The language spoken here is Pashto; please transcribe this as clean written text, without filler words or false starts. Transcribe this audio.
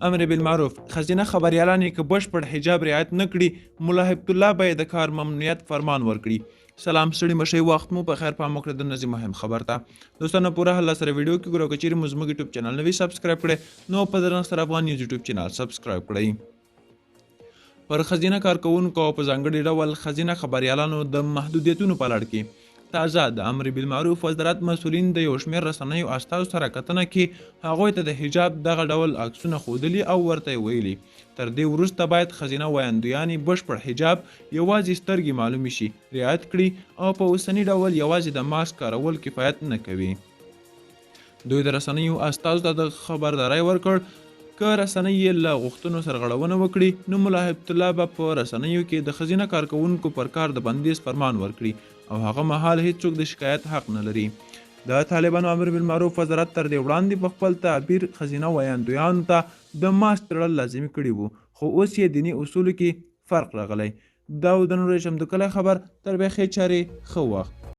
امر بالمعروف خزینه خبریالان یې که بشپړ حجاب رعایت نه کړي ملا هبت الله به یې د کار ممنوعیت فرمان ورکړي. سلام ستړي مشئ، وخت مو په خیر پام وکړه د نظم مهم خبر ته دوستانو پوره حل سره ویډیو کې ګورو. که چیرې مو زموږ یوټیوب چینل نوی سبسکرایب کړئ نو په درنښت سره افغان نیوز یوټیوب چینل سبسکرایب کړئ. پر خزینه کارکوونکو او په ځانګړي ډول خزینه خبریالانو د محدودیتونو په لړ کې تازه د امر بالمعروف وزارت مسؤلین د یو شمېر رسنیو استازو سره کتنه کې هغوی ته د حجاب دغه ډول عکسونه ښودلي او ورته یې ویلي تر دې وروسته باید خزینه ویاندویانې بشپړ حجاب یوازې سترګې معلومې شي رعایت کړي او په اوسني ډول یوازې د ماسک کارول کفایت نه کوي. دوی د رسنیو استازو ته د خبرداری ورکړ که رسنۍ یې له غوښتنو سرغړونه وکړي نو ملا هبت الله به په رسنیو کې د ښځینه کارکوونکو پر کار د بندیز فرمان ورکړي او هغه مهال هیڅوک د شکایت حق نه لري. د طالبانو امر بالمعروف وزارت تر دې وړاندې په خپل تعبیر ښځینه ویاندویانو ته د ماسک تړل لازمي کړي وو، خو اوس یې دیني اصولو کې فرق راغلی. دا و د نورو شمدو کلی خبر. تر بیا ښې چارې ښه وخت.